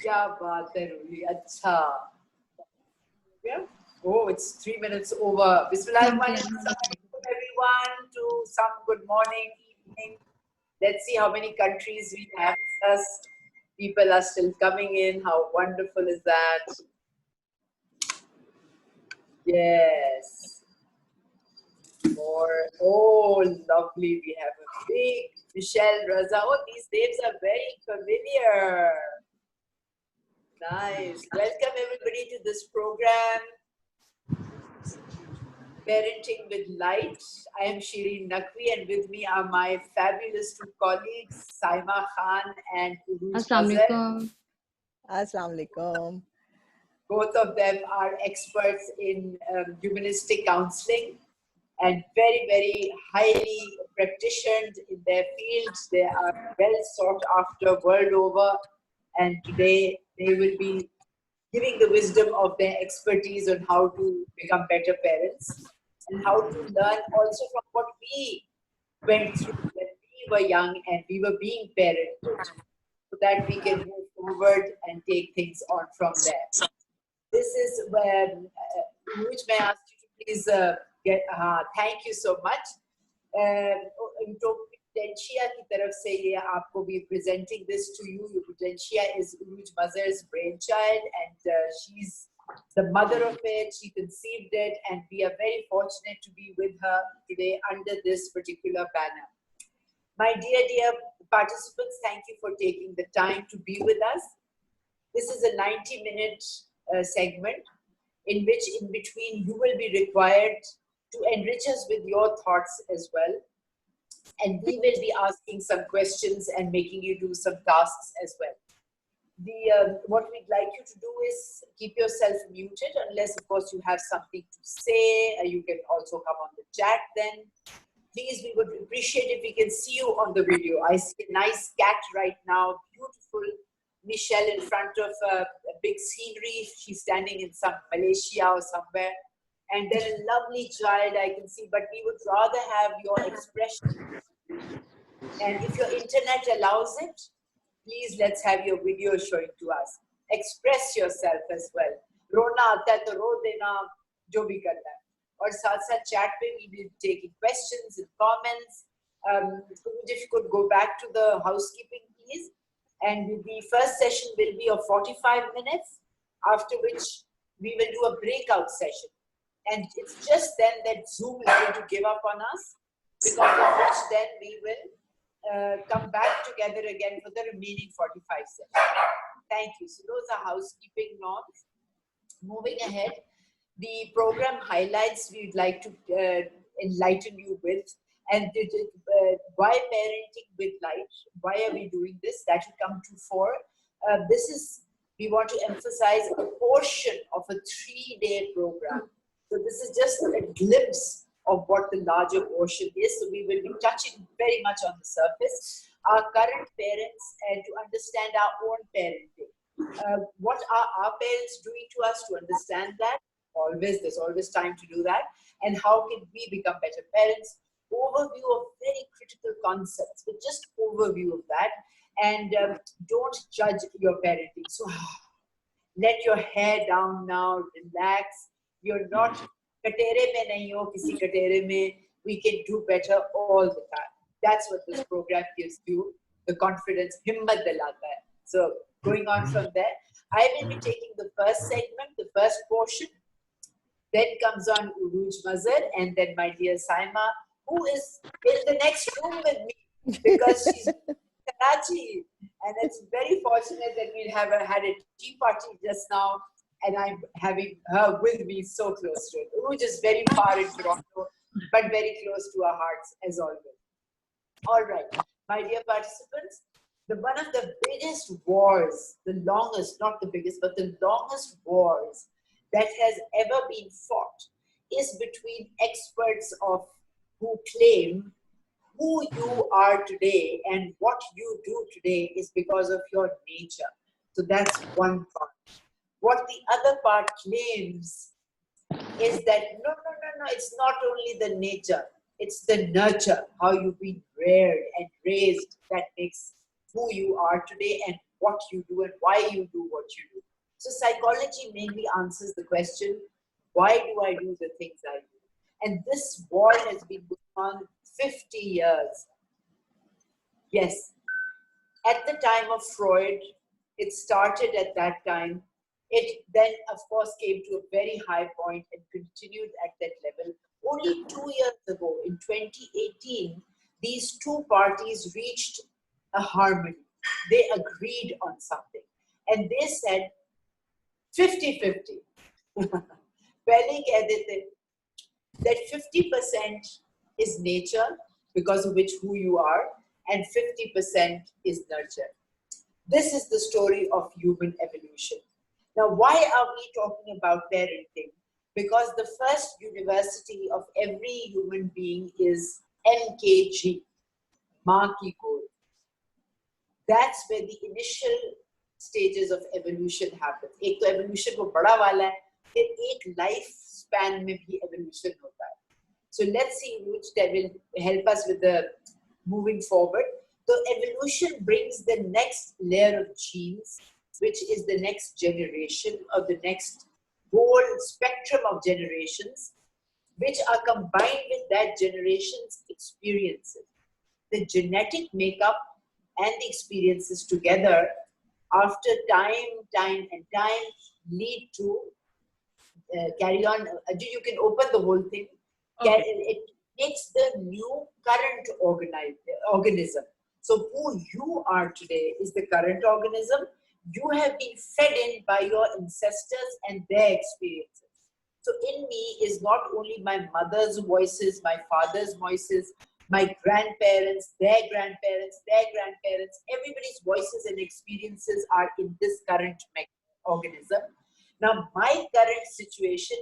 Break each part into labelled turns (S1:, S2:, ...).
S1: क्या बात है रूही, अच्छा. Yeah. Oh, it's 3 minutes over.
S2: Thank you.
S1: Welcome everyone to some good morning, evening. Let's see how many countries we have with us. People are still coming in. How wonderful is that? Yes. More. Oh, lovely. We have a big Michelle Raza. Oh, these names are very familiar. Nice. Welcome everybody to this program, Parenting with Light. I am Shireen Naqvi, and with me are my fabulous two colleagues, Saima Khan and Urooj
S2: Assalamu
S1: Mazhar.
S2: alaikum.
S3: Assalamu alaikum.
S1: Both of them are experts in humanistic counseling and very, very highly practiced in their fields. They are well sought after world over, and today they will be giving the wisdom of their expertise on how to become better parents and how to learn also from what we went through when we were young and we were being parented, so that we can move forward and take things on from there. This is where, which may I ask you to please thank you so much. uPotentia की तरफ से ये आपको be presenting this to you. uPotentia is Urooj Mazhar's brainchild, and she's the mother of it. She conceived it, and we are very fortunate to be with her today under this particular banner. My dear participants, thank you for taking the time to be with us. This is a 90-minute segment in which in between you will be required to enrich us with your thoughts as well. And we will be asking some questions and making you do some tasks as well. What we'd like you to do is keep yourself muted unless, of course, you have something to say. You can also come on the chat then. Please, we would appreciate if we can see you on the video. I see a nice cat right now, beautiful Michelle in front of a big scenery. She's standing in some Malaysia or somewhere. And then a lovely child I can see, but we would rather have your expression. And if your internet allows it, please let's have your video showing to us. Express yourself as well. रोना आता है तो रो देना, जो भी करना है. और साथ साथ chat पे we will be taking questions and comments. If you could go back to the housekeeping, please. And the first session will be of 45 minutes, after which we will do a breakout session. And it's just then that Zoom is going to give up on us, because of which then we will come back together again for the remaining 45 sessions. Thank you. So those are housekeeping norms. Moving ahead, the program highlights we'd like to enlighten you with, and why parenting with light? Why are we doing this? That will come to fore. We want to emphasize a portion of a 3-day program. So this is just a glimpse of what the larger portion is. So we will be touching very much on the surface, our current parents, and to understand our own parenting. What are our parents doing to us, to understand that? There's always time to do that. And how can we become better parents? Overview of very critical concepts, but just overview of that. And don't judge your parenting. So let your hair down now, relax. You're not katere mein nahi ho, kisi katere mein. We can do better all the time. That's what this program gives you, the confidence, himmat dilata hai. So going on from there, I will be taking the first segment, the first portion. Then comes on Urooj Mazhar, and then my dear Saima, who is in the next room with me because she's in Karachi. And it's very fortunate that we have had a tea party just now, and I'm having her with me so close to it. Urooj is very far in Toronto, but very close to our hearts as always. All right, my dear participants, one of the biggest wars, the longest, not the biggest, but the longest wars that has ever been fought is between experts who claim who you are today and what you do today is because of your nature. So that's one part. What the other part claims is that no, it's not only the nature, it's the nurture, how you've been reared and raised that makes who you are today and what you do and why you do what you do. So psychology mainly answers the question, why do I do the things I do? And this war has been going on 50 years. Yes, at the time of Freud, it started at that time. It then, of course, came to a very high point and continued at that level. Only 2 years ago, in 2018, these two parties reached a harmony. They agreed on something. And they said 50-50. पहले कह देते that 50% is nature, because of which who you are, and 50% is nurture. This is the story of human evolution. Now, why are we talking about parenting? Because the first university of every human being is MKG, माँ की गोद. That's where the initial stages of evolution happen. एक तो evolution वो बड़ा वाला है, फिर एक life span में भी evolution होता है. So let's see which that will help us with the moving forward. So evolution brings the next layer of genes, which is the next generation or the next whole spectrum of generations, which are combined with that generation's experiences. The genetic makeup and the experiences together, after time, lead to carry on. You can open the whole thing. Okay. It makes the new current organism. So who you are today is the current organism. You have been fed in by your ancestors and their experiences. So in me is not only my mother's voices, my father's voices, my grandparents, their grandparents, everybody's voices and experiences are in this current organism. Now, my current situation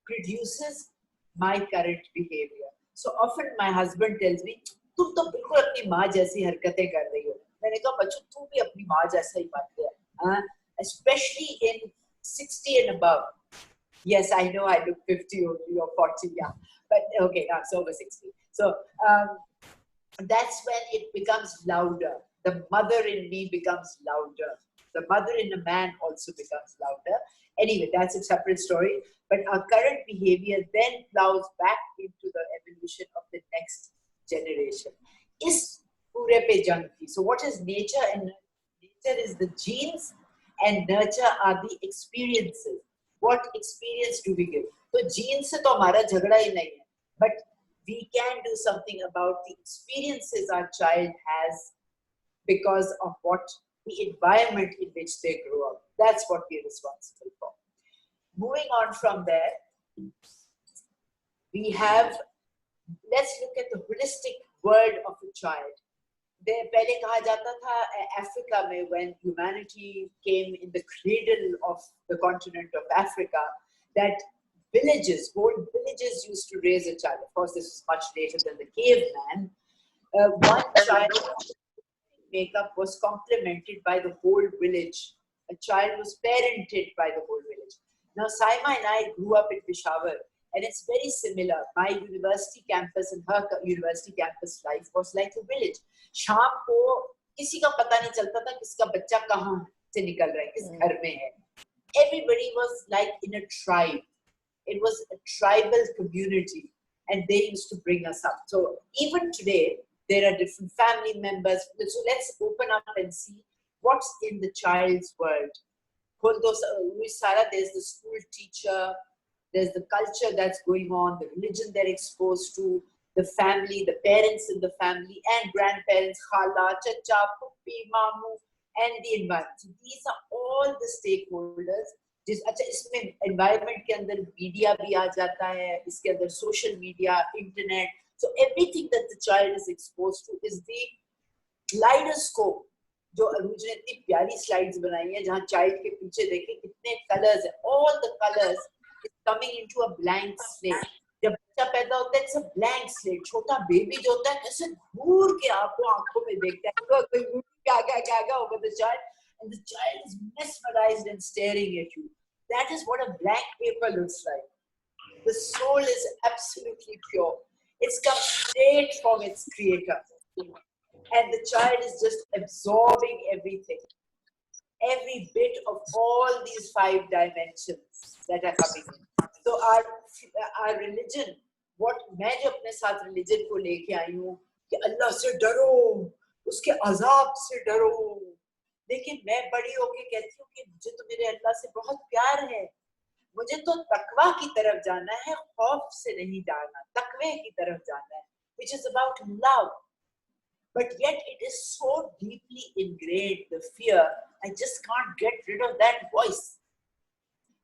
S1: produces my current behavior. So often my husband tells me, तुम तो बिल्कुल अपनी माँ जैसी हरकतें कर रही हो. मैंने कहा बच्चों तू भी अपनी माँ जैसा ही बात कर. Especially in 60 and above. Yes, I know I look 50 only or 40, yeah. But okay, now it's over 60. So that's when it becomes louder. The mother in me becomes louder. The mother in a man also becomes louder. Anyway, that's a separate story. But our current behavior then plows back into the evolution of the next generation. Is pure pe jang thi. So what is nature? And nature is the genes, and nurture are the experiences. What experience do we give? So genes se to hamara jhagda hi nahi hai. But we can do something about the experiences our child has because of what the environment in which they grow up. That's what we're responsible for. Moving on from there, we have, let's look at the holistic world of a child. पहले कहा जाता था Africa में, when humanity came in the cradle of the continent of Africa, that villages, whole villages used to raise a child. Of course, this was much later than the caveman. One child makeup was complemented by the whole village. A child was parented by the whole village. Now, Saima and I grew up in Peshawar, and it's very similar. My university campus and her university campus life was like a village. शाम को किसी का पता नहीं चलता था किसका बच्चा कहाँ से निकल रहा है, किस घर में है. Everybody was like in a tribe. It was a tribal community, and they used to bring us up. So even today, there are different family members. So let's open up and see what's in the child's world. There's the school teacher, there's the culture that's going on, the religion they're exposed to, the family, the parents in the family, and grandparents, khala, chacha, puppi, mamu, and the environment. So these are all the stakeholders. अच्छा इसमें environment के अंदर media भी आ जाता है, इसके अंदर social media, internet. So everything that the child is exposed to is the kaleidoscope. जो अरुज ने इतनी प्यारी slides बनाई है, जहाँ child के पीछे देखें कितने colors हैं. All the colors is coming into a blank slate. जब बच्चा पैदा होता है, it's a blank slate. छोटा baby जो होता है, ऐसे घूर के आपको आंखों में देखता है, कोई क्या over the child. And the child is mesmerized and staring at you. That is what a blank paper looks like. The soul is absolutely pure. It's come straight from its creator. And the child is just absorbing everything. every bit of all these 5 dimensions that are coming in. So our religion, what मैं जो अपने साथ religion को लेके आई हूँ कि अल्लाह से डरो, उसके अजाब से डरो, लेकिन मैं बड़ी होके कहती हूँ कि मुझे तो मेरे अल्लाह से बहुत प्यार है, मुझे तो तकवा की तरफ जाना है, खौफ से नहीं जाना, तकवे की तरफ जाना है, which is about love. But yet it is so deeply ingrained, the fear. I just can't get rid of that voice.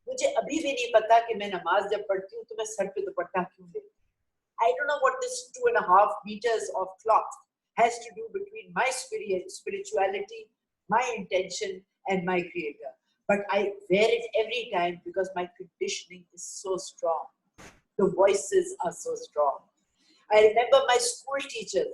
S1: मुझे अभी भी नहीं पता कि मैं नमाज जब पढ़ती हूँ तो मैं सर पे दुपट्टा क्यों लेती हूँ. I don't know what this 2.5 meters of cloth has to do between my spirituality, my intention, and my creator. But I wear it every time because my conditioning is so strong. The voices are so strong. I remember my school teacher,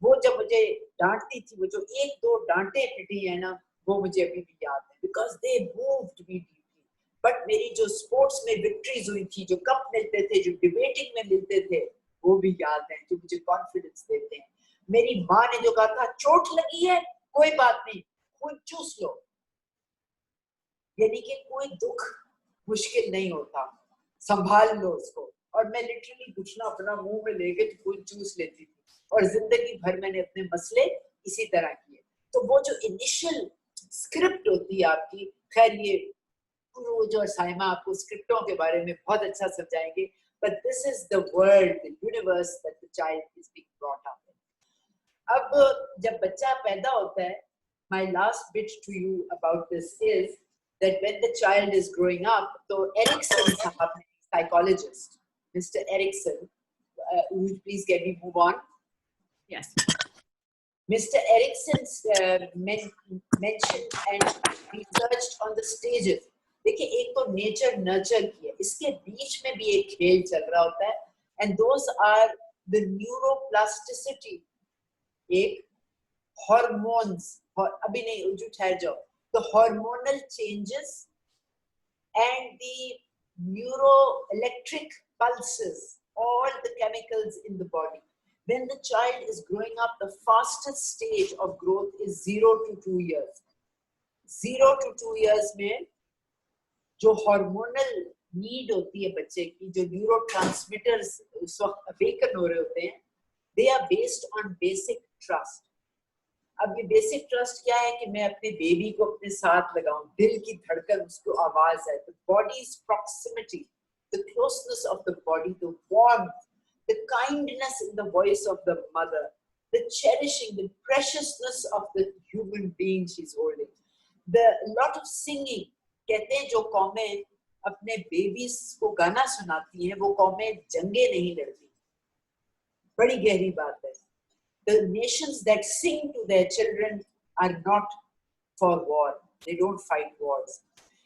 S1: वो जब मुझे डांटती थी, वो जो 1-2 डांटे पिटी है ना, वो मुझे अभी भी याद है, because they moved me deeply. But मेरी जो स्पोर्ट्स में विक्ट्रीज हुई थी, जो कप मिलते थे, जो डिबेटिंग में मिलते थे, वो भी याद है, जो मुझे कॉन्फिडेंस देते हैं. मेरी माँ ने जो कहा था, चोट लगी है, कोई बात नहीं, खून चूस लो, यानी कि कोई दुख मुश्किल नहीं होता, संभाल लो उसको. और मैं लिटरली घुटना अपना मुंह में लेके खून चूस लेती थी, और जिंदगी भर मैंने अपने मसले इसी तरह किए. तो वो जो इनिशियल स्क्रिप्ट होती है आपकी, खैर ये उरोज और साइमा आपको स्क्रिप्टों के बारे में बहुत अच्छा समझाएंगे, but this is the world, the universe that the child is being brought up in. अब जब बच्चा पैदा होता है, my last bit to you about this is that when the child is growing up, तो Erikson साहब ने, psychologist, Mr. Erikson, please get me move on.
S2: Yes.
S1: Mr. Erikson mentioned and researched on the stages. देखिए, एक तो nature nurture की है, इसके बीच में भी एक खेल चल रहा होता है, and those are the neuroplasticity, एक hormones, अभी नहीं, उजू ठहर जाओ, the hormonal changes and the neuroelectric pulses, all the chemicals in the body. When the child is growing up, the fastest stage of growth is 0 to 2 years. 0 to 2 years में जो hormonal need होती है बच्चे की, जो neurotransmitters उस वक्त awaken हो रहे होते हैं, they are based on basic trust. अब ये basic trust क्या है कि मैं अपने बेबी को अपने साथ लगाऊं, दिल की धड़कन, उसको आवाज आए, the body's proximity, the closeness of the body, the warmth, the kindness in the voice of the mother, the cherishing, the preciousness of the human being she's holding, the lot of singing. कहते हैं जो कौमें अपने babies को गाना सुनाती हैं, वो कौमें जंगे नहीं लड़ती. बड़ी गहरी बात है. The nations that sing to their children are not for war. They don't fight wars.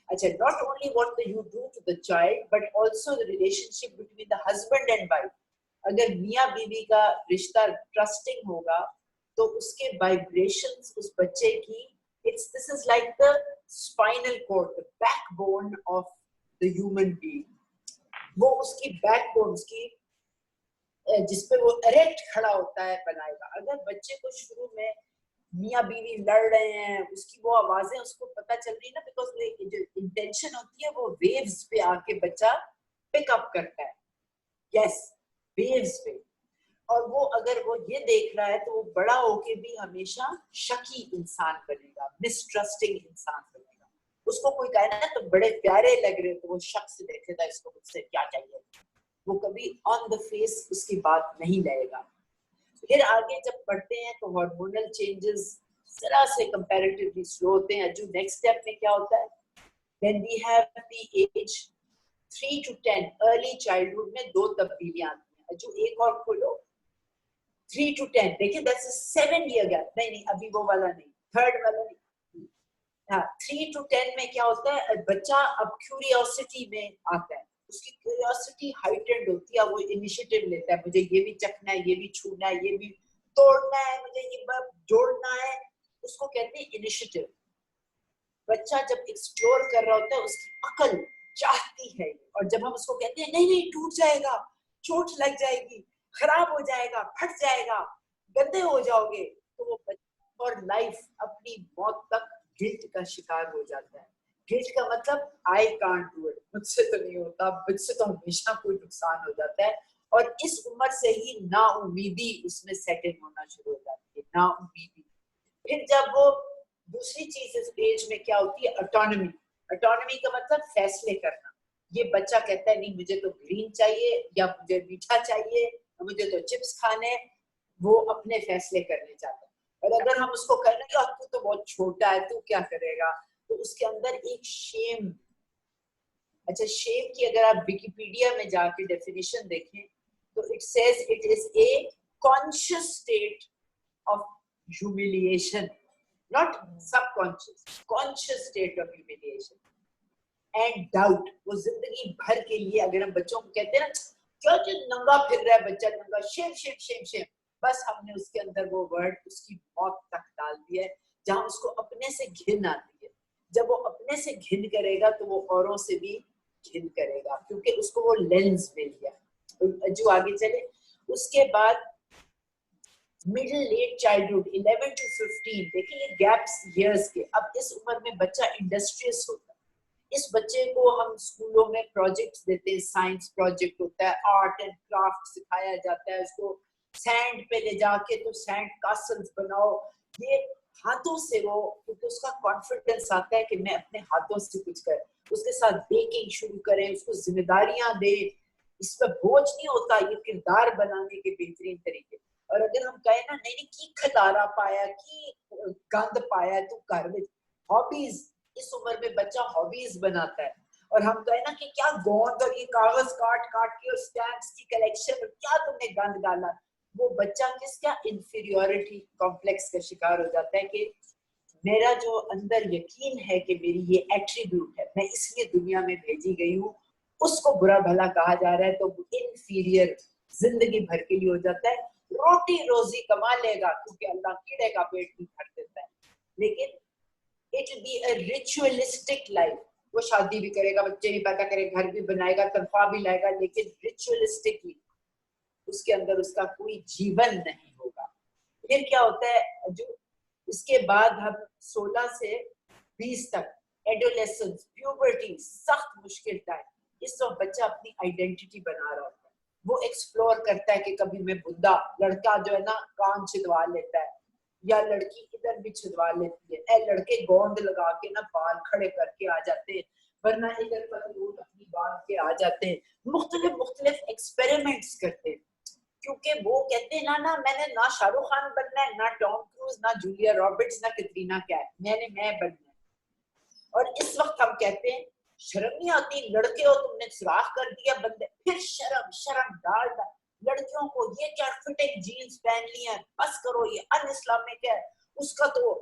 S1: अच्छा, not only what you do to the child, but also the relationship between the husband and wife. अगर मियाँ बीवी का रिश्ता trusting होगा, तो उसके vibrations उस बच्चे की, this is like the spinal cord, the backbone of the human being. वो उसकी backbone, उसकी जिसपे वो erect खड़ा होता है, बनाएगा. अगर बच्चे को शुरू में मियाँ बीवी लड़ रहे हैं, उसकी वो आवाजें उसको पता चल रही है ना, because जो intention होती है वो waves पे आके बच्चा pick up करता है. Yes, waves पे. और वो अगर वो ये देख रहा है, तो वो बड़ा होके भी हमेशा शकी इंसान बनेगा, मिसट्रस्टिंग इंसान बनेगा. उसको कोई कहे ना तो बड़े प्यारे लग रहे, तो वो शक से देखेगा, इसको मुझसे क्या चाहिए. वो कभी ऑन द फेस उसकी बात नहीं लेगा. फिर आगे जब पढ़ते हैं तो हार्मोनल चेंजेस जरा से कंपैरेटिवली स्लो होते हैं. जो नेक्स्ट स्टेप में क्या होता है, when we have the age 3 to 10, early childhood में 2 तब्दीलियां आती हैं. जो एक और खोलो, 3 to 10, देखिए that's a 7 year gap. नहीं, अभी वो वाला नहीं, थर्ड वाला नहीं. हाँ, 3 to 10 में क्या होता है, बच्चा अब क्यूरियोसिटी में आता है, उसकी क्यूरियोसिटी हाइटेंड होती है, वो इनिशिएटिव लेता है, मुझे ये भी चखना है, ये भी छूना है, ये भी तोड़ना है, मुझे ये जोड़ना है. उसको कहते हैं इनिशिएटिव. बच्चा जब एक्सप्लोर कर रहा होता है, उसकी अकल चाहती है, और जब हम उसको कहते हैं नहीं टूट जाएगा, चोट लग जाएगी, खराब हो जाएगा, फट जाएगा, गंदे हो जाओगे, तो वो फॉर लाइफ अपनी मौत तक गिल्ट का शिकार हो जाता है। गिल्ट का मतलब आई कांट डू इट, मुझसे तो नहीं होता, मुझसे तो हमेशा कोई नुकसान हो जाता है। और इस उम्र से ही नाउमीदी उसमें सेटिंग होना शुरू हो जाती है, नाउमीदी। फिर जब वो दूसरी चीज इस एज में क्या होती है, ऑटोनॉमी। ऑटोनॉमी का मतलब फैसले करना। ये बच्चा कहता है नहीं मुझे तो ग्रीन चाहिए या मुझे मीठा चाहिए, मुझे तो चिप्स खाने, वो अपने फैसले करने चाहता है। और अगर हम उसको कहने कि तू तो बहुत छोटा है, तू क्या करेगा, तो उसके अंदर एक शेम। अच्छा, शेम की अगर आप विकिपीडिया में जाके डेफिनेशन देखें तो it says it is a conscious state of humiliation, not subconscious, conscious state of humiliation and doubt. वो जिंदगी भर के लिए, अगर हम बच्चों को कहते हैं ना क्या जो नंगा फिर रहा है बच्चा, नंगा, शेम शेम शेम शेम, बस हमने उसके अंदर वो वर्ड उसकी मौत तक डाल दिया है, जहां उसको अपने से घिन आती है। जब वो अपने से घिन करेगा तो वो औरों से भी घिन करेगा, क्योंकि उसको वो लेंस मिल गया। जो आगे चले उसके बाद मिडिल लेट चाइल्डहुड 11 to 15, देखिए ये गैप्स ईयर्स के। अब इस उम्र में बच्चा इंडस्ट्रियस होता है। इस बच्चे को हम स्कूलों में प्रोजेक्ट्स देते हैं, साइंस प्रोजेक्ट होता है, आर्ट एंड क्राफ्ट सिखाया जाता है उसको, सैंड पे ले जाके तो सैंड कास्टल्स बनाओ, ये हाथों से वो, क्योंकि उसका कॉन्फिडेंस आता है कि मैं अपने हाथों से कुछ कर। उसके साथ बेकिंग शुरू करें, उसको जिम्मेदारियां दे, इस पर बोझ नहीं होता, ये किरदार बनाने के बेहतरीन तरीके। और अगर हम कहें ना नहीं की खलारा पाया की गंद पाया तू कर में, हॉबीज, इस उम्र में बच्चा हॉबीज बनाता है। और हम कहें ना कि क्या गोंद और ये कागज काट काट के और स्टैम्प्स की कलेक्शन, क्या तुमने गंद डाला, वो बच्चा किसका इंफीरियोरिटी कॉम्प्लेक्स का शिकार हो जाता है कि मेरा जो अंदर यकीन है कि मेरी ये एट्रीब्यूट है, मैं इसलिए दुनिया में भेजी गई हूँ, उसको बुरा भला कहा जा रहा है तो इंफीरियर जिंदगी भर के लिए हो जाता है। रोटी रोजी कमा लेगा क्योंकि अल्लाह कीड़े का पेट भी भर देता है, लेकिन it will be a ritualistic life. वो शादी भी करेगा, बच्चे भी पैदा करेगा, घर भी बनाएगा, तनख्वाह भी लाएगा, लेकिन रिचुअलिस्टिकली उसके अंदर उसका कोई जीवन नहीं होगा। फिर क्या होता है, जो इसके बाद हम 16 से 20 तक एडोलेसेंस, प्यूबर्टी, सख्त मुश्किल टाइम। इस वक्त बच्चा अपनी आइडेंटिटी बना रहा होता है, वो एक्सप्लोर करता है कि कभी मैं बुद्धा, लड़का जो है ना कान छिदवा लेता है, या लड़की इधर भी छिदवा लेती है, लड़के गोंद लगा के ना बाल खड़े करके आ जाते हैं, वरना इधर पर लोग अपनी बाल के आ जाते हैं, मुख्तलिफ मुख्तलिफ एक्सपेरिमेंट्स करते हैं। क्योंकि वो कहते हैं ना मैंने ना शाहरुख खान बनना है, ना टॉम क्रूज, ना जूलिया रॉबर्ट्स, ना कैटरीना कैफ, मैं बनना है। और इस वक्त हम कहते हैं शर्म नहीं आती, लड़के हो तुमने सुराख कर दिया बंदे, फिर शर्म शर्म डाल लड़कियों को, ये क्या फिटिंग जीन्स पहन ली है, बस करो, ये अन इस्लामिक है, उसका तो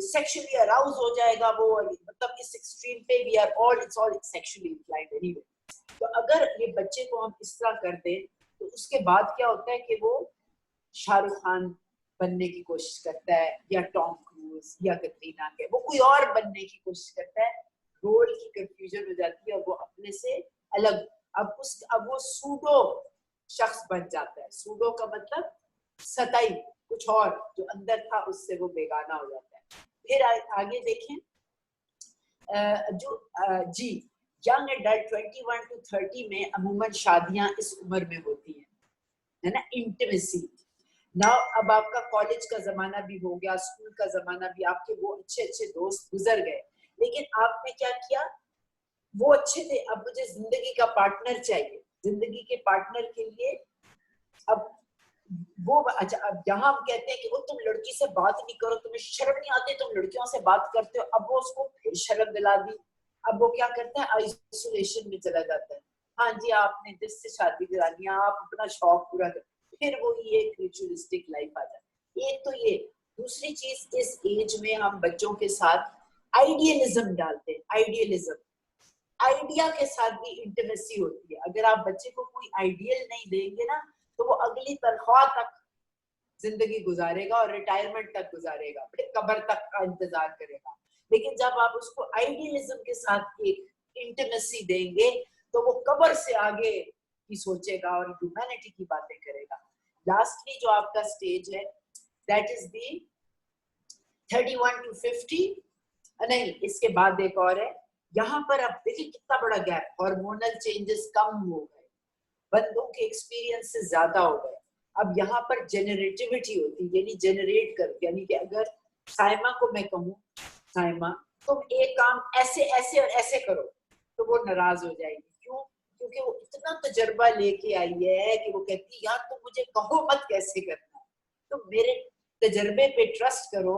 S1: सेक्सुअली अराउज हो जाएगा वो, मतलब इस एक्सट्रीम पे we are all, it's all sexually inclined anyway. तो अगर ये बच्चे को हम इस तरह कर दें तो उसके बाद क्या होता है कि वो शाहरुख खान बनने की कोशिश करता है, या टॉम क्रूज या कैटरीना कैफ, वो कोई और बनने की कोशिश करता है, रोल की कंफ्यूजन हो जाती है और वो अपने से अलग, अब वो सूडो शख्स बन जाता है। सूडो का मतलब सताई, कुछ और जो अंदर था उससे वो बेगाना हो जाता है। फिर आगे देखें, जी यंग एडल्ट 21 to 30 में अमूमन शादियां इस उम्र में होती हैं, है ना, इंटीमेसी। नाउ अब आपका कॉलेज का जमाना भी हो गया, स्कूल का जमाना भी, आपके वो अच्छे अच्छे दोस्त गुजर गए, लेकिन आपने क्या किया, वो अच्छे थे, अब मुझे जिंदगी का पार्टनर चाहिए, जिंदगी के पार्टनर के लिए अब वो, अच्छा अब यहाँ हम कहते हैं कि वो तुम लड़की से बात नहीं करो, तुम्हें शर्म नहीं आती, तुम लड़कियों से बात करते हो, अब वो उसको फिर शर्म दिला दी, अब वो क्या करता है, आइसोलेशन में चला जाता है। हाँ जी आपने जिससे शादी करा दी, आप अपना शौक पूरा कर, फिर वो ये एक रिचुअलिस्टिक लाइफ आ जाती है। एक तो ये, दूसरी चीज इस एज में हम बच्चों के साथ आइडियलिज्म डालते हैं, आइडियलिज्म, आइडिया के साथ भी इंटीमेसी होती है। अगर आप बच्चे को कोई आइडियल नहीं देंगे ना तो वो अगली तनख्वाह तक जिंदगी गुजारेगा और रिटायरमेंट तक गुजारेगा, फिर कब्र तक का इंतजार करेगा। लेकिन जब आप उसको आइडियलिज्म के साथ एक इंटीमेसी देंगे तो वो कब्र से आगे की सोचेगा और ह्यूमैनिटी की बातें करेगा। लास्टली जो आपका स्टेज है दैट इज दी 31 to 50 नहीं, इसके बाद एक और है, यहाँ पर अब देखिए कितना बड़ा गैप, हार्मोनल चेंजेस कम हो गए, बंदों के एक्सपीरियंस से ज्यादा हो गए। अब यहाँ पर जेनरेटिविटी होती है, यानी जेनरेट कर, यानी कि अगर साइमा को मैं कहूँ, साइमा तुम एक काम ऐसे ऐसे और ऐसे करो, तो वो नाराज हो जाएगी। क्यों? क्योंकि वो इतना तजर्बा लेके आई है कि वो कहती है यार तुम मुझे कहो मत कैसे करना, तो मेरे तजर्बे पे ट्रस्ट करो।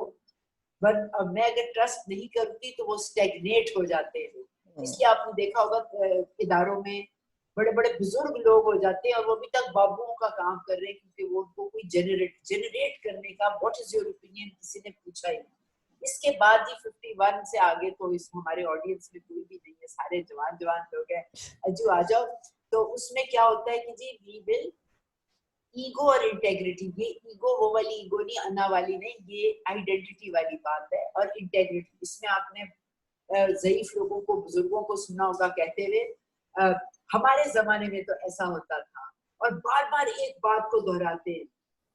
S1: बट अब मैं अगर ट्रस्ट नहीं करती तो वो स्टेगनेट हो जाते हैं लोग। इसलिए आपने देखा होगा इदारों में बड़े बड़े बुजुर्ग लोग हो जाते हैं और वो अभी तक बाबुओं का काम कर रहे हैं, क्योंकि वो उनको कोई जेनरेट करने का व्हाट इज योर ओपिनियन किसी ने पूछा ही नहीं। इसके बाद ही 51 से आगे तो इस हमारे ऑडियंस में कोई भी नहीं है, सारे जवान जवान लोग हैं। अज्जू आ जाओ। तो उसमें क्या होता है कि जी वी विल ईगो और इंटेग्रिटी, ये ईगो वो वाली ईगो नहीं, अन्ना वाली नहीं, ये आइडेंटिटी वाली बात है। और इंटेग्रिटी, इसमें आपने ज़ईफ लोगों को, बुजुर्गों को सुना होगा कहते हुए हमारे जमाने में तो ऐसा होता था, और बार बार एक बात को दोहराते हैं,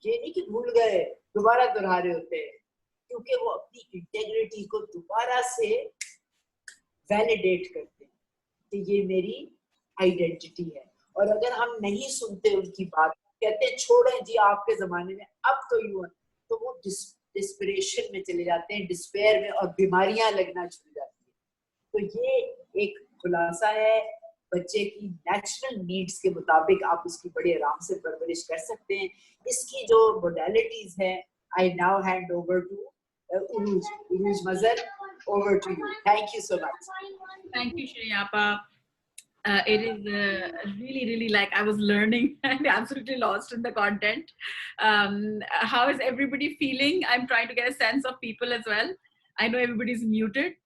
S1: ये नहीं कि भूल गए, दोबारा दोहरा रहे होते हैं, क्योंकि वो अपनी इंटेग्रिटी को दोबारा से वैलिडेट करते हैं कि ये मेरी आइडेंटिटी है। और अगर हम नहीं सुनते उनकी बात, कहते हैं छोड़ें जी आपके जमाने में अब तो यूं है, तो वो डिस्परेशन में चले जाते हैं, डिस्पेयर में, और बीमारियां लगना शुरू जाती है। तो ये एक खुलासा है, बच्चे की नेचुरल नीड्स के मुताबिक आप उसकी बड़े आराम से परवरिश कर सकते हैं। इसकी जो मोडेलिटीज हैं, I now hand over to Urooj Mazhar, over to you. Thank you so much.
S2: Thank you, Shriyapa. It is really, really like I was learning and absolutely lost in the content. How is everybody feeling? I'm trying to get a sense of people as well. I know everybody's muted.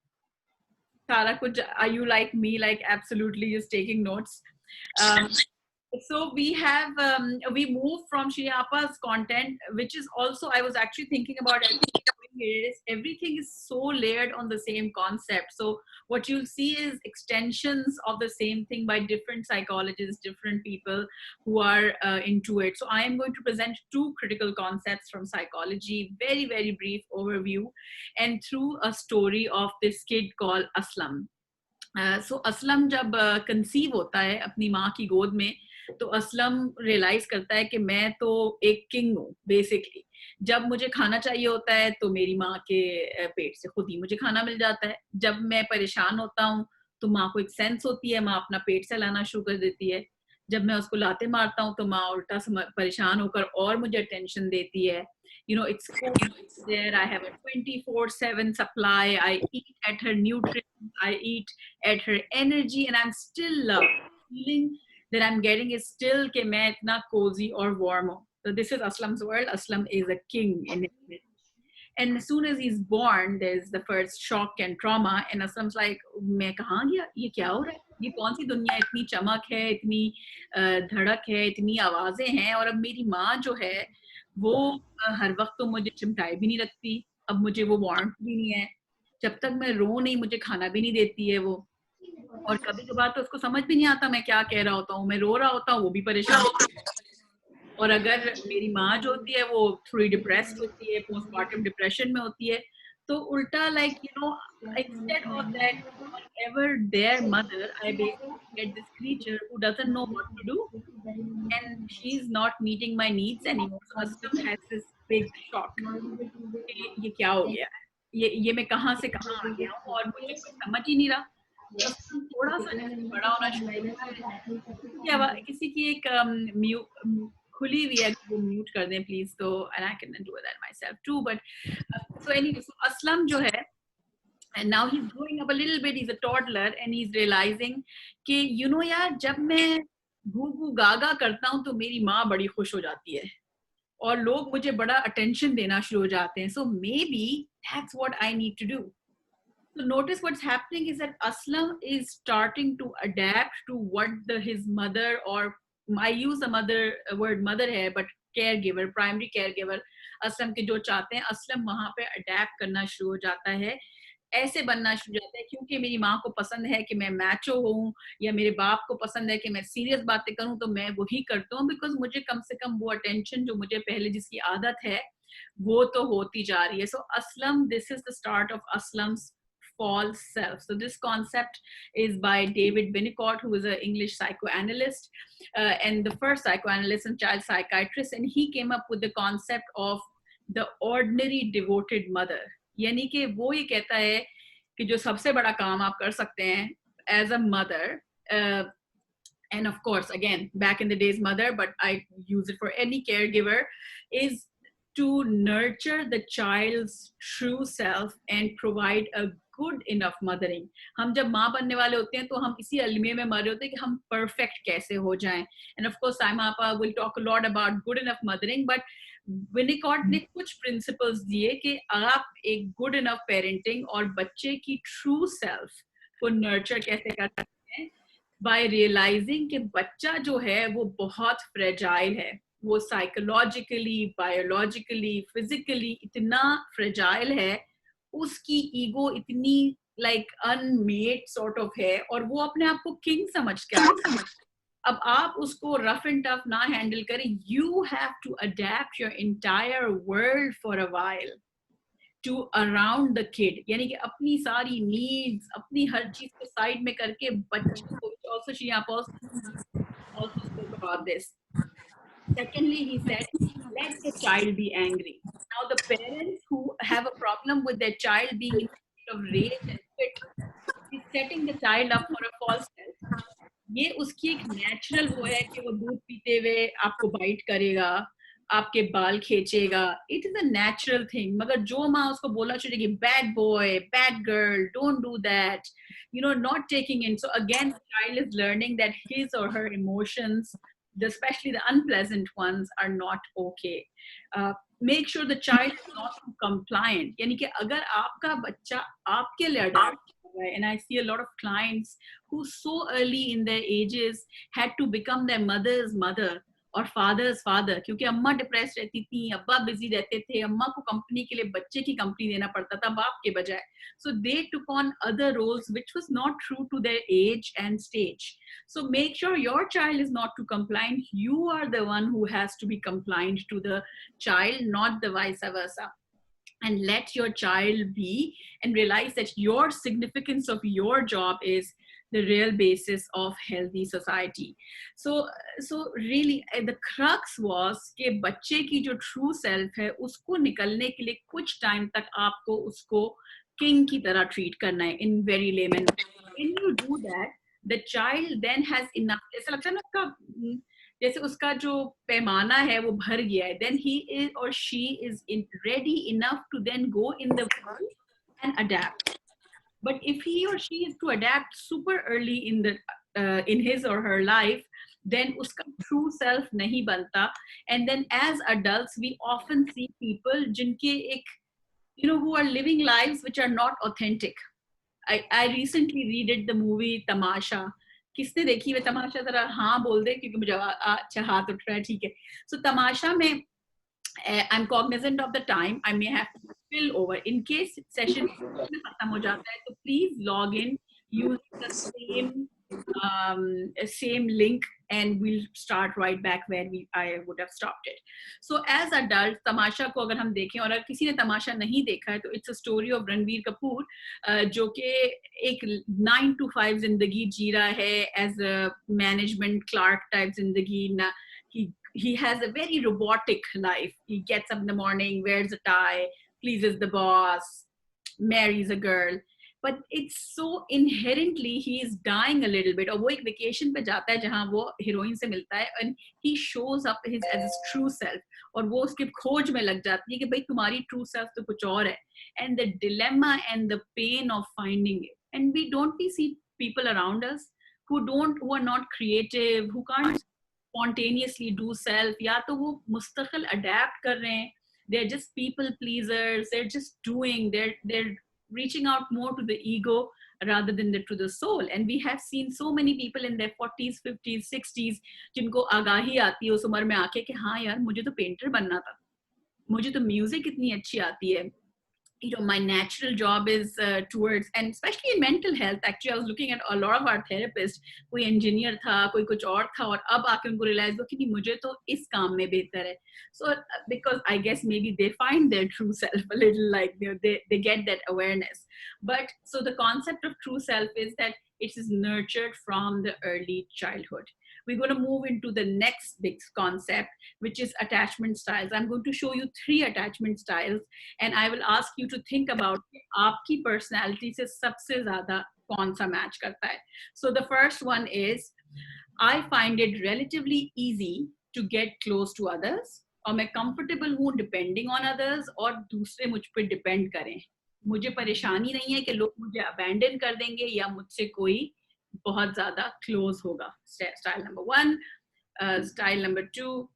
S2: Tara, are you like me, like absolutely just taking notes? So we moved from Shriyapa's content, which is also, I was actually thinking about everything is so layered on the same concept. So what you'll see is extensions of the same thing by different psychologists, different people who are into it. So I am going to present two critical concepts from psychology, very, very brief overview, and through a story of this kid called Aslam. So Aslam जब conceive होता है अपनी माँ की गोद में, तो Aslam realise करता है कि मैं तो एक किंग हूँ बेसिकली। जब मुझे खाना चाहिए होता है तो मेरी माँ के पेट से खुद ही मुझे खाना मिल जाता है। जब मैं परेशान होता हूँ तो माँ को एक सेंस होती है, माँ अपना पेट सहलाना शुरू कर देती है। जब मैं उसको लाते मारता हूँ तो माँ उल्टा परेशान होकर और मुझे अटेंशन देती है। You know, it's there. I have a 24/7 supply. I eat at her nutrients. I eat at her energy, and I'm still loved. Feeling that I'm getting is still कि मैं इतना cozy और warm हूँ. So this is Aslam's world. Aslam is a king in it. And as soon as he's born, there's the first shock and trauma. And Aslam's like, मैं कहाँ गया? ये क्या हो रहा है? ये कौन सी दुनिया? इतनी चमक है, इतनी धड़क है, इतनी आवाजें हैं, और अब मेरी माँ जो है वो हर वक्त तो मुझे चिमटाए भी नहीं रखती, अब मुझे वो वार्मथ भी नहीं है, जब तक मैं रो नहीं मुझे खाना भी नहीं देती है वो, और कभी कभार तो उसको समझ भी नहीं आता मैं क्या कह रहा होता हूँ, मैं रो रहा होता हूँ वो भी परेशान। और अगर मेरी माँ जो होती है वो थोड़ी डिप्रेस्ड होती है, पोस्टमार्टम डिप्रेशन में होती है, तो उल्टा like you know instead of that whatever their mother, I basically get this creature who doesn't know what to do, and she's not meeting my needs anymore. So Aslam has this big shock. ये क्या हो गया है? ये मैं कहाँ से कहाँ आ गया हूँ और मुझे कुछ समझ ही नहीं रहा। तो Aslam थोड़ा सा बड़ा होना शुरू होता है। किसी की एक खुली हुई है, वो म्यूट कर दें प्लीज, तो and I can do that myself too, but so anyway, so Aslam जो है, and now he's growing up a little bit, he's a toddler and he's realizing कि you know यार, जब मैं गू गू गागा करता हूँ तो मेरी माँ बड़ी खुश हो जाती है और लोग मुझे बड़ा अटेंशन देना शुरू हो जाते हैं, so maybe that's what I need to do. So notice what's happening is that Aslam is starting to adapt to what his mother, or I use the word mother है, but caregiver, primary caregiver Aslam के जो चाहते हैं, Aslam वहाँ पे adapt करना शुरू हो जाता है, ऐसे बनना शुरू हो जाता है, क्योंकि मेरी माँ को पसंद है कि मैं मैचो हूँ, या मेरे बाप को पसंद है कि मैं सीरियस बातें करूँ, तो मैं वही करता हूँ, बिकॉज मुझे कम से कम वो अटेंशन जो मुझे पहले जिसकी आदत है वो तो होती जा रही है. So Aslam, this is the start of Aslam's false self. So this concept is by David Winnicott, who is an English psychoanalyst and the first psychoanalyst and child psychiatrist, and he came up with the concept of the ordinary devoted mother. यानी कि वो ये कहता है कि जो सबसे बड़ा काम आप कर सकते हैं as a mother, and of course again back in the days mother, but I use it for any caregiver, is to nurture the child's true self and provide a good enough mothering. हम जब माँ बनने वाले होते हैं तो हम इसी अलमिये में मर रहे होते हैं कि हम perfect कैसे हो जाएं. And of course Saima Appa will talk a lot about good enough mothering, but Winnicott ने कुछ principles दिए कि आप एक good enough parenting और बच्चे की true self को nurture कैसे कर सकते हैं by realizing कि बच्चा जो है वो बहुत fragile है, वो psychologically, biologically, physically इतना fragile है, उसकी ego इतनी like unmade sort of है और वो अपने आप को king समझ के आता है. अब आप उसको rough and tough ना handle करें, you have to adapt your entire world for a while to around the kid. यानी कि अपनी सारी needs, अपनी हर चीज को side में करके बच्चे को, also she also spoke about this. Secondly, he said, let the child be angry. Now, the parents who have a problem with their child being in a state of rage and fit is setting the child up for a false self. ये उसकी एक natural वो है कि वो दूध पीते हुए आपको बाइट करेगा, आपके बाल खींचेगा. It is a natural thing. मगर जो माँ उसको बोला छोड़ेगी bad boy, bad girl, don't do that, you know, not taking in. So again, the child is learning that his or her emotions, especially the unpleasant ones, are not okay. Make sure the child is not too compliant. यानी कि अगर आपका बच्चा आपके लिए adapt, and I see a lot of clients who so early in their ages had to become their mother's mother और father's father, क्योंकि अम्मा डिप्रेस रहती थी, अब्बा बिजी रहते थे, अम्मा को कंपनी के लिए बच्चे की कंपनी देना पड़ता था बाप के बजाय. So they took on other roles which was not true to their age and stage. So make sure your child is not too compliant. You are the one who has to be compliant to the child, not the vice versa. And let your child be and realize that your significance of your job is the real basis of healthy society. So really the crux was कि बच्चे की जो true self है उसको निकलने के लिए कुछ time तक आपको उसको king की तरह treat करना है in very layman. When you do that, the child then has enough. ऐसा लगता है ना उसका जैसे उसका जो पैमाना है वो भर गया है, then he is or she is ready enough to then go in the world and adapt. But if he or she is to adapt super early in his or her life, then uska true self nahi banta. And then as adults, we often see people jinke ek, you know, who are living lives which are not authentic. I recently redid the movie Tamasha. किसने देखी है तमाशा? जरा हाँ बोल दे क्योंकि मुझे अच्छा हाथ उठ रहा है. ठीक है. So तमाशा में I'm cognizant of the time. I may have to spill over. In case session खत्म हो जाता है तो please log in using the same link and we'll start right back where I would have stopped it. So as adults, तमाशा को अगर हम देखें और अगर किसी ने तमाशा नहीं देखा है तो it's a story of Ranveer Kapoor जो कि एक 9 to 5 जिंदगी जी रहा है as a management clerk type जिंदगी ना. He has a very robotic life. He gets up in the morning, wears a tie, pleases the boss, marries a girl. But it's so inherently he is dying a little bit. और वो एक vacation पे जाता है जहाँ वो heroine से मिलता है and he shows up as his true self. और वो उसके खोज में लग जाती है कि भाई तुम्हारी true self तो कुछ और है. And the dilemma and the pain of finding it. And we see people around us who are not creative, who can't spontaneously do self, या तो वो मुस्तकिल adapt कर रहे हैं. They're just people pleasers. They're just doing. They're reaching out more to the ego rather than to the soul. And we have seen so many people in their 40s, 50s, 60s जिनको आगाही आती है उस उम्र में आके कि हाँ यार मुझे तो पेंटर बनना था, मुझे तो म्यूजिक इतनी अच्छी आती है, my natural job is towards, and especially in mental health, actually I was looking at a lot of our therapists, कोई engineer था, कोई कुछ और था, और अब आके उनको realize हो कि नहीं, मुझे तो इस काम में बेहतर है. So because I guess maybe they find their true self a little, like they get that awareness. But so the concept of true self is that it is nurtured from the early childhood. We're going to move into the next big concept, which is attachment styles. I'm going to show you 3 attachment styles, and I will ask you to think about आपकी personality से सबसे ज़्यादा कौन सा match करता है. So the first one is, I find it relatively easy to get close to others, और मैं comfortable हूँ depending on others, और दूसरे मुझ पर depend करें. मुझे परेशानी नहीं है कि लोग मुझे abandon कर देंगे या मुझसे कोई बहुत ज़्यादा close होगा. Style number 1. Style number 2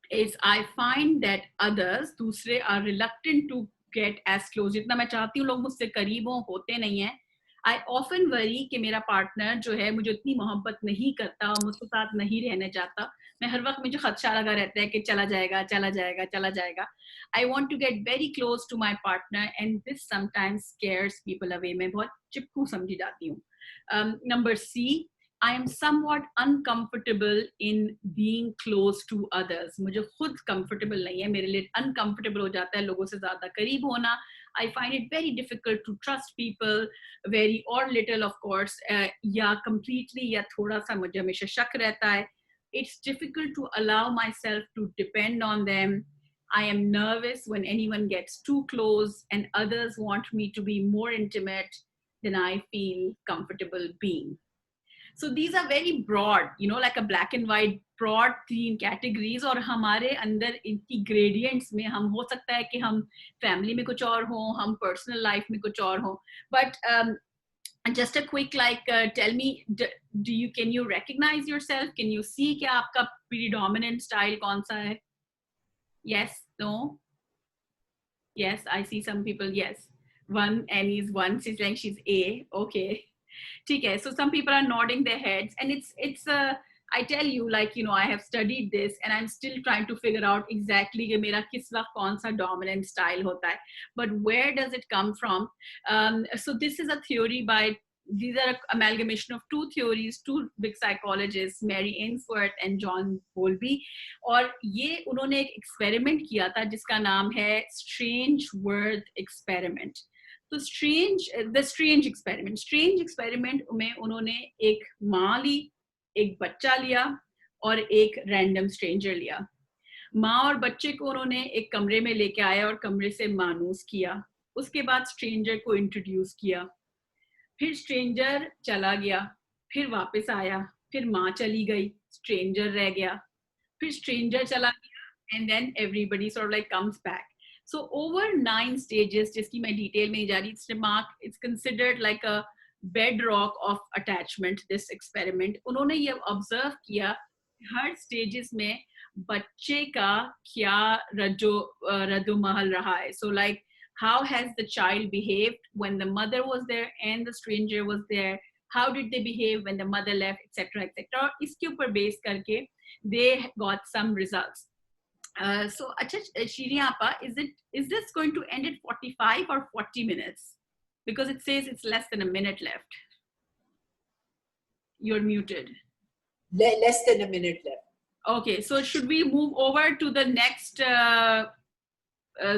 S2: is I find that others, दूसरे, are reluctant to get as close. जितना मैं चाहती हूँ लोग मुझसे करीब होते नहीं हैं. I often worry कि मेरा पार्टनर जो है मुझे इतनी मोहब्बत नहीं करता, मुझसे साथ नहीं रहना चाहता. मैं हर वक्त मुझे खदशा लगा रहता है कि चला जाएगा चला जाएगा चला जाएगा. I want to get very close to my partner, and this sometimes scares people away. मैं बहुत चिपकू समझी जाती हूँ. Number C, I am somewhat uncomfortable in being close to others. मुझे खुद comfortable नहीं है, मेरे लिए uncomfortable हो जाता है लोगों से ज़्यादा करीब होना. I find it very difficult to trust people, very or little of course, या completely या थोड़ा सा मुझे हमेशा शक रहता है. It's difficult to allow myself to depend on them. I am nervous when anyone gets too close, and others want me to be more intimate than I feel comfortable being. So these are very broad, like a black and white broad 3 categories, और हमारे अंदर इनकी gradients में हम हो सकता है कि हम family में कुछ और हो, हम personal life में कुछ और हो. But just a quick, tell me, can you recognize yourself? Can you see कि आपका predominant style कौन सा है? Yes, no? Yes, I see some people, yes. One, Annie's one, she's saying she's A, okay. Okay, so some people are nodding their heads, and it's I tell you, I have studied this, and I'm still trying to figure out exactly कि मेरा किस वक्त कौन सा dominant style होता है. But where does it come from? So this is a theory by, these are an amalgamation of 2 theories, 2 big psychologists, Mary Ainsworth and John Bowlby, और ये उन्होंने एक experiment किया था जिसका नाम है Strange Word Experiment. तो the strange experiment में उन्होंने एक माँ ली, एक बच्चा लिया और एक रैंडम स्ट्रेंजर लिया. माँ और बच्चे को उन्होंने एक कमरे में लेके आया और कमरे से मानूस किया. उसके बाद स्ट्रेंजर को इंट्रोड्यूस किया. फिर स्ट्रेंजर चला गया, फिर वापस आया, फिर माँ चली गई, स्ट्रेंजर रह गया, फिर स्ट्रेंजर चला गया, and then everybody sort of like comes back. So over 9 stages, जिसकी मैं डिटेल में नहीं जा रही, it's considered like a bedrock of attachment, this experiment. उन्होंने ये observe किया हर stages में बच्चे का क्या रद्दोमहल रहा है. So like, how has the child behaved when the mother was there and the stranger was there? How did they behave when the mother left, etc., etc. इसके ऊपर base करके they got some results. So, Shireen Appa, is this going to end at 45 or 40 minutes? Because it says it's less than a minute left. You're muted.
S1: Less than a minute left.
S2: Okay, so should we move over to the next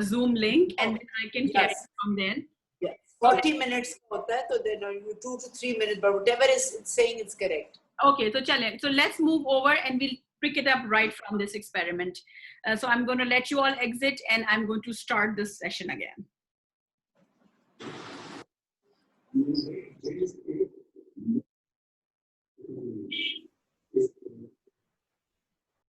S2: Zoom link, and then I can carry it from then?
S1: Yes, 40 minutes hota hai, so then 2 to 3 minutes, but whatever it's saying, it's correct.
S2: Okay, so let's move over and we'll pick it up right from this experiment. So I'm going to let you all exit, and I'm going to start this session again.